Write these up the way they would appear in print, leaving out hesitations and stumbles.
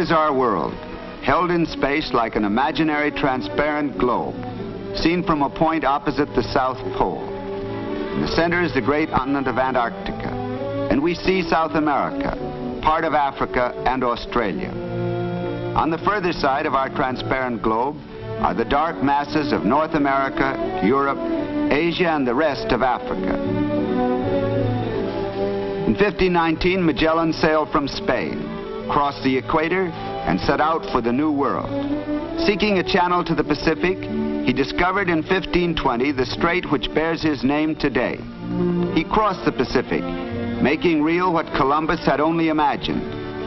is our world, held in space like an imaginary transparent globe, seen from a point opposite the South Pole. In the center is the great continent of Antarctica, and we see South America, part of Africa and Australia. On the further side of our transparent globe are the dark masses of North America, Europe, Asia, and the rest of Africa. In 1519, Magellan sailed from Spain, crossed the equator, and set out for the New World. Seeking a channel to the Pacific, he discovered in 1520 the strait which bears his name today. He crossed the Pacific, making real what Columbus had only imagined,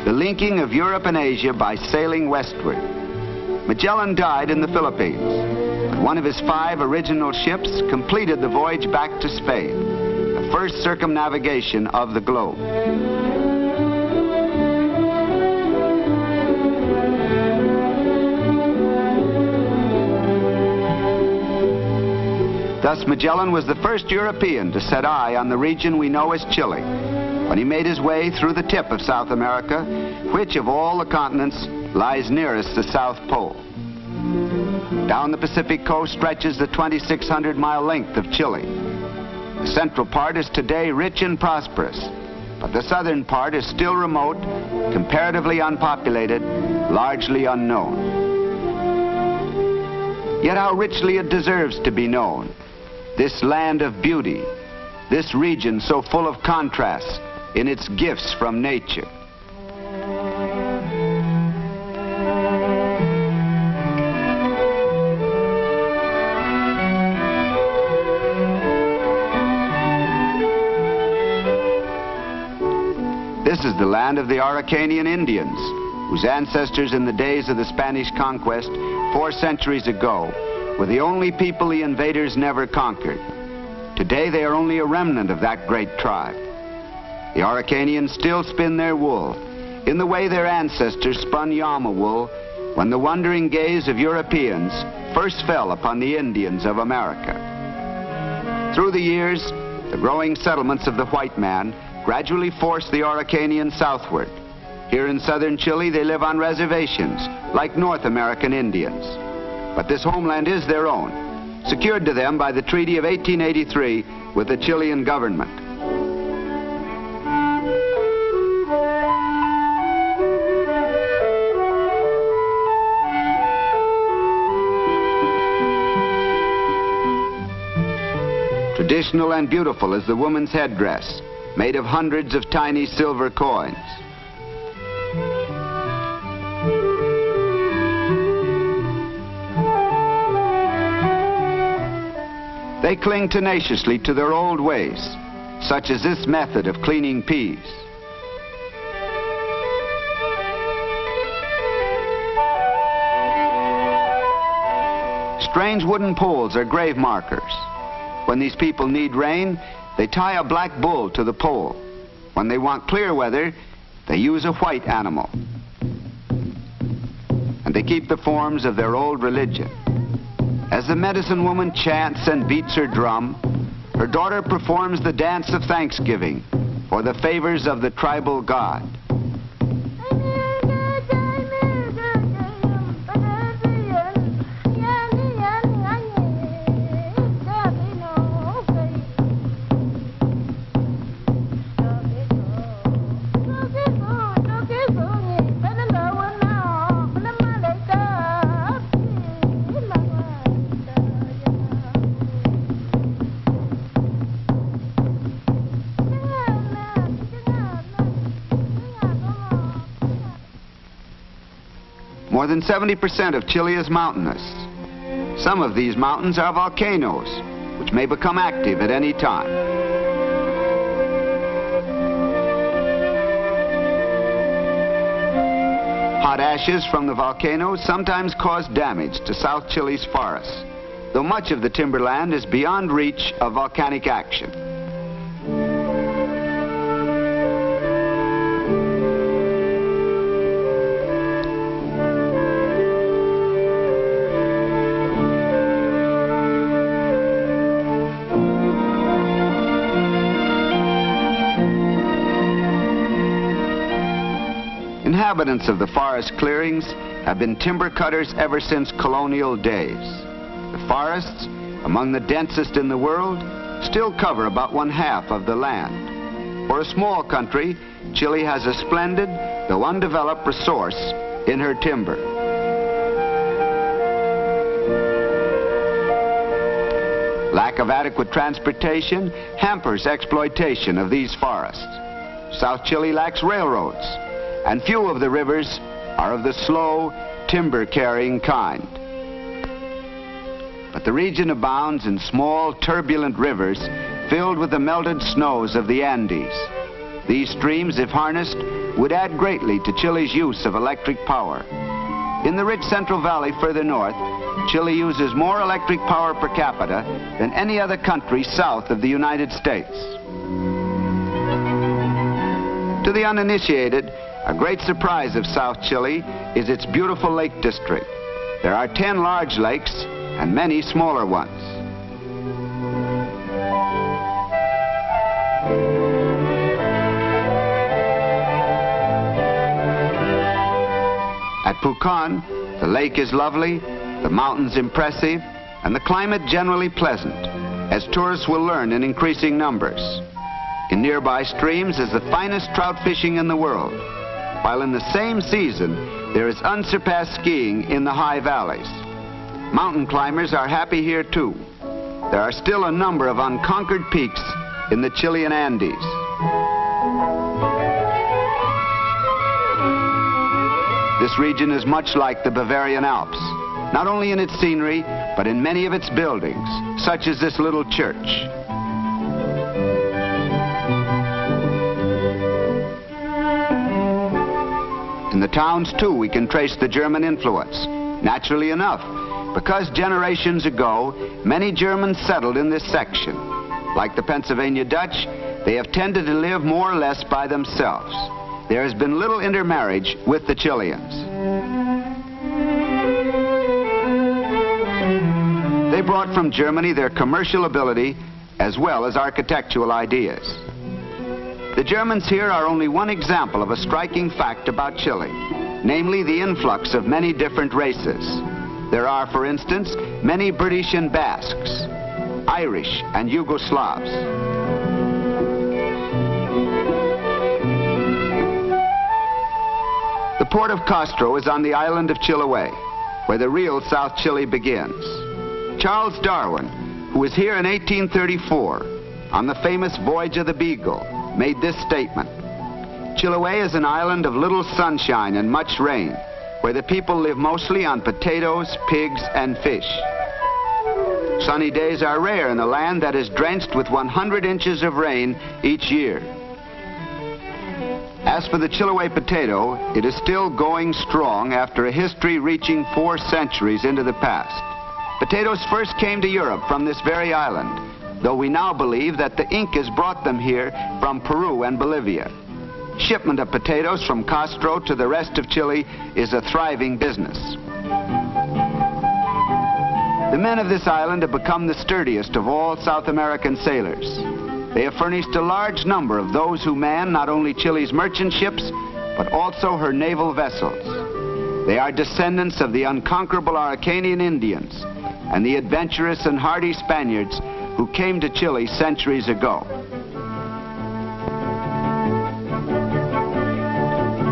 the linking of Europe and Asia by sailing westward. Magellan died in the Philippines, but one of his 5 original ships completed the voyage back to Spain, the first circumnavigation of the globe. Thus, Magellan was the first European to set eye on the region we know as Chile, when he made his way through the tip of South America, which of all the continents lies nearest the South Pole. Down the Pacific coast stretches the 2,600-mile length of Chile. The central part is today rich and prosperous, but the southern part is still remote, comparatively unpopulated, largely unknown. Yet how richly it deserves to be known. This land of beauty, this region so full of contrasts in its gifts from nature. This is the land of the Araucanian Indians, whose ancestors in the days of the Spanish conquest 4 centuries ago were the only people the invaders never conquered. Today they are only a remnant of that great tribe. The Araucanians still spin their wool in the way their ancestors spun llama wool when the wondering gaze of Europeans first fell upon the Indians of America. Through the years, the growing settlements of the white man gradually forced the Araucanians southward. Here in southern Chile, they live on reservations like North American Indians. But this homeland is their own, secured to them by the Treaty of 1883 with the Chilean government. Traditional and beautiful is the woman's headdress, made of hundreds of tiny silver coins. They cling tenaciously to their old ways, such as this method of cleaning peas. Strange wooden poles are grave markers. When these people need rain, they tie a black bull to the pole. When they want clear weather, they use a white animal. And they keep the forms of their old religion. As the medicine woman chants and beats her drum, her daughter performs the dance of thanksgiving for the favors of the tribal god. More than 70% of Chile is mountainous. Some of these mountains are volcanoes, which may become active at any time. Hot ashes from the volcanoes sometimes cause damage to South Chile's forests, though much of the timberland is beyond reach of volcanic action. inhabitants of the forest clearings have been timber cutters ever since colonial days. The forests, among the densest in the world, still cover about 1/2 of the land. For a small country, Chile has a splendid, though undeveloped, resource in her timber. Lack of adequate transportation hampers exploitation of these forests. South Chile lacks railroads, and few of the rivers are of the slow, timber-carrying kind. But the region abounds in small, turbulent rivers filled with the melted snows of the Andes. These streams, if harnessed, would add greatly to Chile's use of electric power. In the rich Central Valley further north, Chile uses more electric power per capita than any other country south of the United States. To the uninitiated, a great surprise of South Chile is its beautiful lake district. There are 10 large lakes and many smaller ones. At Pucón, the lake is lovely, the mountains impressive, and the climate generally pleasant, as tourists will learn in increasing numbers. In nearby streams is the finest trout fishing in the world, while in the same season there is unsurpassed skiing in the high valleys. Mountain climbers are happy here too. There are still a number of unconquered peaks in the Chilean Andes. This region is much like the Bavarian Alps, not only in its scenery, but in many of its buildings, such as this little church. In the towns, too, we can trace the German influence, naturally enough, because generations ago, many Germans settled in this section. Like the Pennsylvania Dutch, they have tended to live more or less by themselves. There has been little intermarriage with the Chileans. They brought from Germany their commercial ability as well as architectural ideas. The Germans here are only one example of a striking fact about Chile, namely the influx of many different races. There are, for instance, many British and Basques, Irish and Yugoslavs. The port of Castro is on the island of Chiloé, where the real South Chile begins. Charles Darwin, who was here in 1834 on the famous voyage of the Beagle, made this statement: Chiloé is an island of little sunshine and much rain, where the people live mostly on potatoes, pigs, and fish. Sunny days are rare in a land that is drenched with 100 inches of rain each year. As for the Chiloé potato, it is still going strong after a history reaching 4 centuries into the past. Potatoes first came to Europe from this very island, though we now believe that the Incas brought them here from Peru and Bolivia. Shipment of potatoes from Castro to the rest of Chile is a thriving business. The men of this island have become the sturdiest of all South American sailors. They have furnished a large number of those who man not only Chile's merchant ships, but also her naval vessels. They are descendants of the unconquerable Araucanian Indians and the adventurous and hardy Spaniards who came to Chile centuries ago.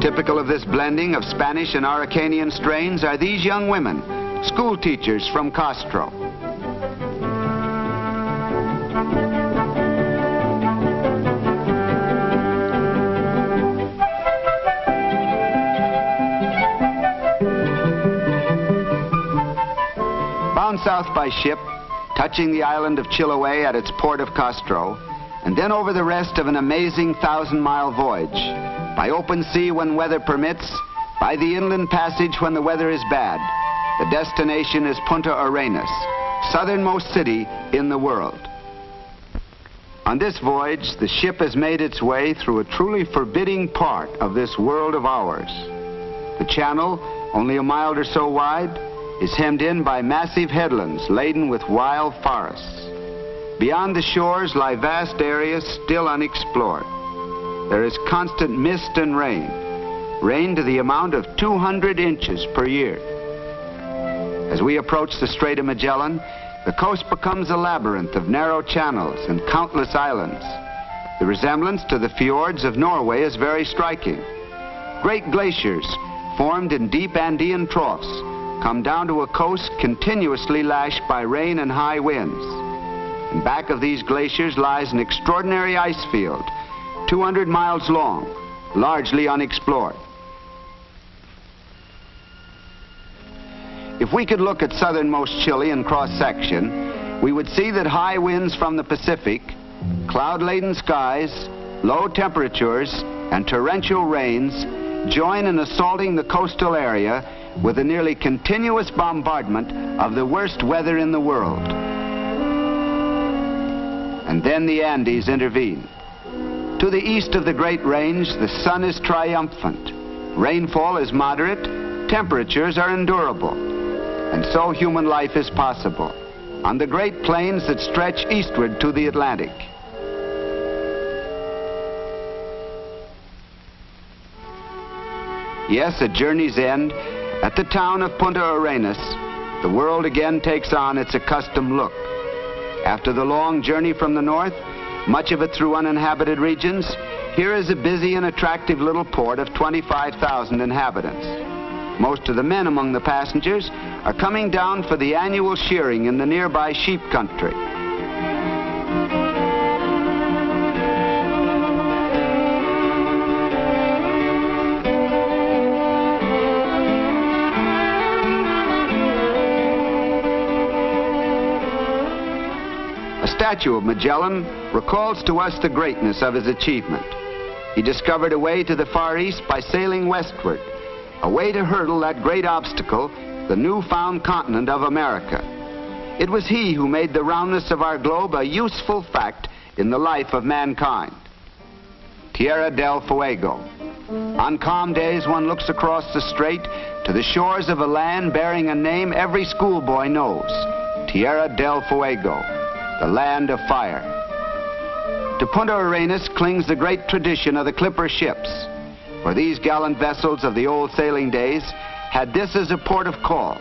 Typical of this blending of Spanish and Araucanian strains are these young women, school teachers from Castro. Bound south by ship, touching the island of Chiloé at its port of Castro, and then over the rest of an amazing 1,000-mile voyage, by open sea when weather permits, by the inland passage when the weather is bad. The destination is Punta Arenas, southernmost city in the world. On this voyage, the ship has made its way through a truly forbidding part of this world of ours. The channel, only a mile or so wide, is hemmed in by massive headlands laden with wild forests. Beyond the shores lie vast areas still unexplored. There is constant mist and rain. rain to the amount of 200 inches per year. As we approach the Strait of Magellan, the coast becomes a labyrinth of narrow channels and countless islands. The resemblance to the fjords of Norway is very striking. Great glaciers, formed in deep Andean troughs, come down to a coast continuously lashed by rain and high winds. In back of these glaciers lies an extraordinary ice field, 200 miles long, largely unexplored. If we could look at southernmost Chile in cross-section, we would see that high winds from the Pacific, cloud-laden skies, low temperatures, and torrential rains join in assaulting the coastal area with a nearly continuous bombardment of the worst weather in the world. And then the Andes intervene. To the east of the Great Range, the sun is triumphant. Rainfall is moderate, temperatures are endurable, and so human life is possible on the great plains that stretch eastward to the Atlantic. Yes, at journey's end, at the town of Punta Arenas, the world again takes on its accustomed look. After the long journey from the north, much of it through uninhabited regions, here is a busy and attractive little port of 25,000 inhabitants. Most of the men among the passengers are coming down for the annual shearing in the nearby sheep country. A statue of Magellan recalls to us the greatness of his achievement. He discovered a way to the Far East by sailing westward, a way to hurdle that great obstacle, the newfound continent of America. It was he who made the roundness of our globe a useful fact in the life of mankind. Tierra del Fuego. On calm days, one looks across the strait to the shores of a land bearing a name every schoolboy knows, Tierra del Fuego, the land of fire. To Punta Arenas clings the great tradition of the clipper ships, for these gallant vessels of the old sailing days had this as a port of call.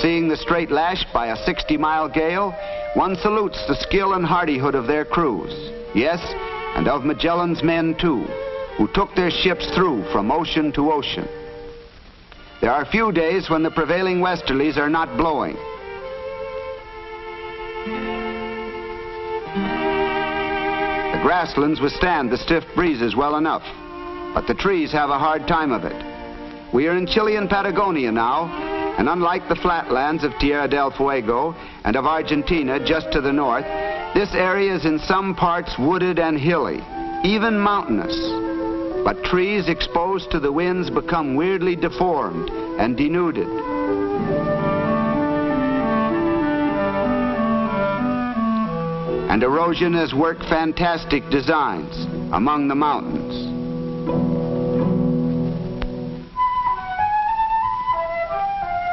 Seeing the strait lashed by a 60-mile gale, one salutes the skill and hardihood of their crews. Yes, and of Magellan's men too, who took their ships through from ocean to ocean. There are few days when the prevailing westerlies are not blowing. The grasslands withstand the stiff breezes well enough, but the trees have a hard time of it. We are in Chilean Patagonia now, and unlike the flatlands of Tierra del Fuego and of Argentina just to the north, this area is in some parts wooded and hilly, even mountainous. But trees exposed to the winds become weirdly deformed and denuded. And erosion has worked fantastic designs among the mountains.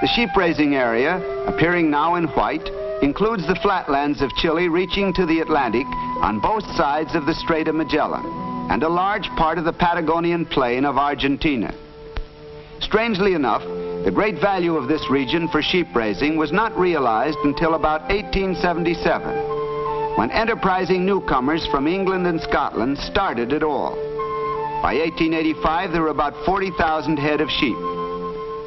The sheep-raising area, appearing now in white, includes the flatlands of Chile reaching to the Atlantic on both sides of the Strait of Magellan, and a large part of the Patagonian plain of Argentina. Strangely enough, the great value of this region for sheep-raising was not realized until about 1877. When enterprising newcomers from England and Scotland started it all. By 1885, there were about 40,000 head of sheep.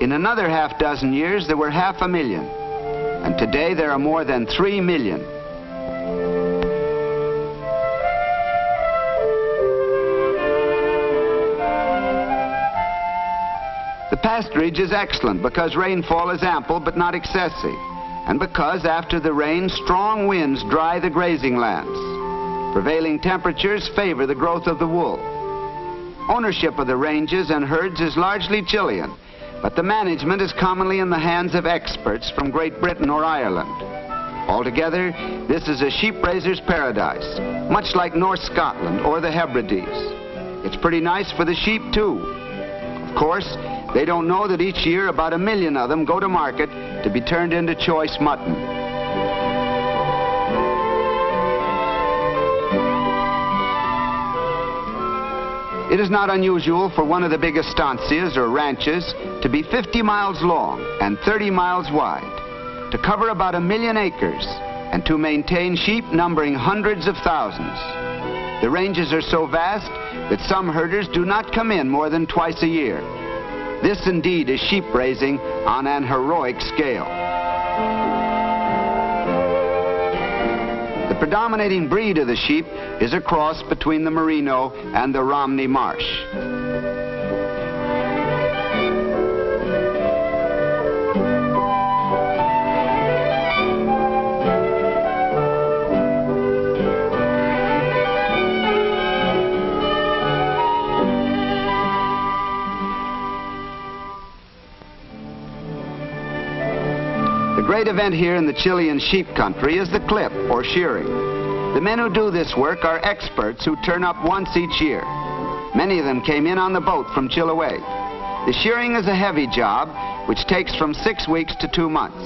In another half dozen years, there were 500,000. And today, there are more than 3 million. The pasturage is excellent because rainfall is ample but not excessive, and because after the rain, strong winds dry the grazing lands. Prevailing temperatures favor the growth of the wool. Ownership of the ranges and herds is largely Chilean, but the management is commonly in the hands of experts from Great Britain or Ireland. Altogether, this is a sheep raiser's paradise, much like North Scotland or the Hebrides. It's pretty nice for the sheep, too. Of course, they don't know that each year about 1 million of them go to market to be turned into choice mutton. It is not unusual for one of the big estancias or ranches to be 50 miles long and 30 miles wide, to cover about 1 million acres, and to maintain sheep numbering hundreds of thousands. The ranges are so vast that some herders do not come in more than twice a year. This indeed is sheep raising on an heroic scale. The predominating breed of the sheep is a cross between the Merino and the Romney Marsh. The great event here in the Chilean sheep country is the clip, or shearing. The men who do this work are experts who turn up once each year. Many of them came in on the boat from Chiloé. The shearing is a heavy job, which takes from 6 weeks to 2 months.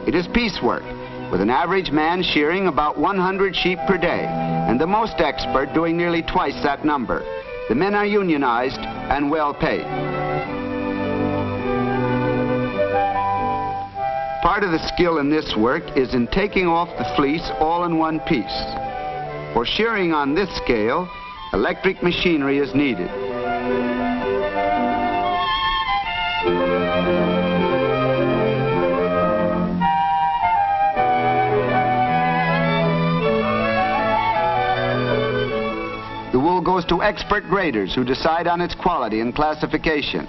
It is piecework, with an average man shearing about 100 sheep per day, and the most expert doing nearly twice that number. The men are unionized and well paid. Part of the skill in this work is in taking off the fleece all in one piece. For shearing on this scale, electric machinery is needed. The wool goes to expert graders who decide on its quality and classification.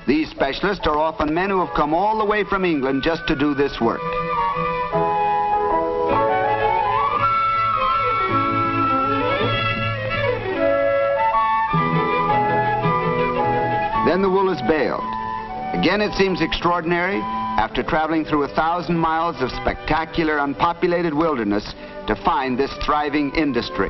These specialists are often men who have come all the way from England just to do this work. Then the wool is baled. Again, it seems extraordinary, after traveling through 1,000 miles of spectacular, unpopulated wilderness, to find this thriving industry.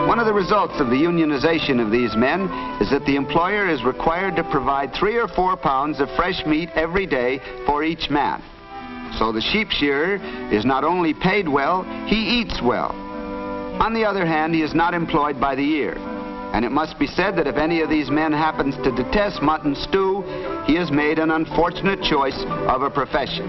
One of the results of the unionization of these men is that the employer is required to provide 3 or 4 pounds of fresh meat every day for each man. So the sheep shearer is not only paid well, he eats well. On the other hand, he is not employed by the year. And it must be said that if any of these men happens to detest mutton stew, he has made an unfortunate choice of a profession.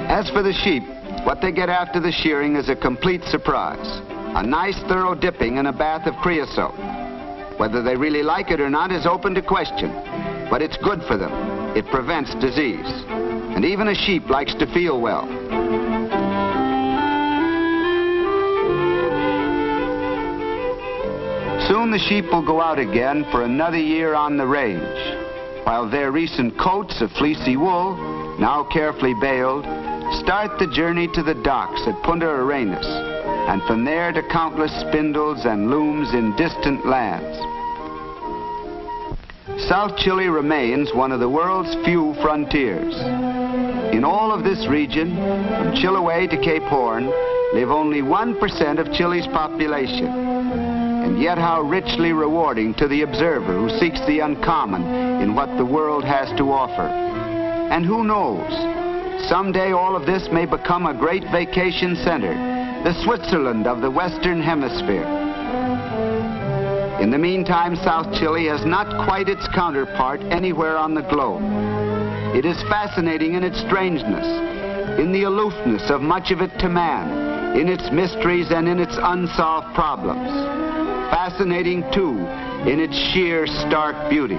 As for the sheep, what they get after the shearing is a complete surprise. A nice thorough dipping in a bath of creosote. Whether they really like it or not is open to question, but it's good for them. It prevents disease. And even a sheep likes to feel well. Soon the sheep will go out again for another year on the range, while their recent coats of fleecy wool, now carefully baled, start the journey to the docks at Punta Arenas, and from there to countless spindles and looms in distant lands. South Chile remains one of the world's few frontiers. In all of this region, from Chiloé to Cape Horn, live only 1% of Chile's population. And yet how richly rewarding to the observer who seeks the uncommon in what the world has to offer. And who knows? Someday all of this may become a great vacation center, the Switzerland of the Western Hemisphere. In the meantime, South Chile has not quite its counterpart anywhere on the globe. It is fascinating in its strangeness, in the aloofness of much of it to man, in its mysteries and in its unsolved problems. Fascinating, too, in its sheer, stark beauty.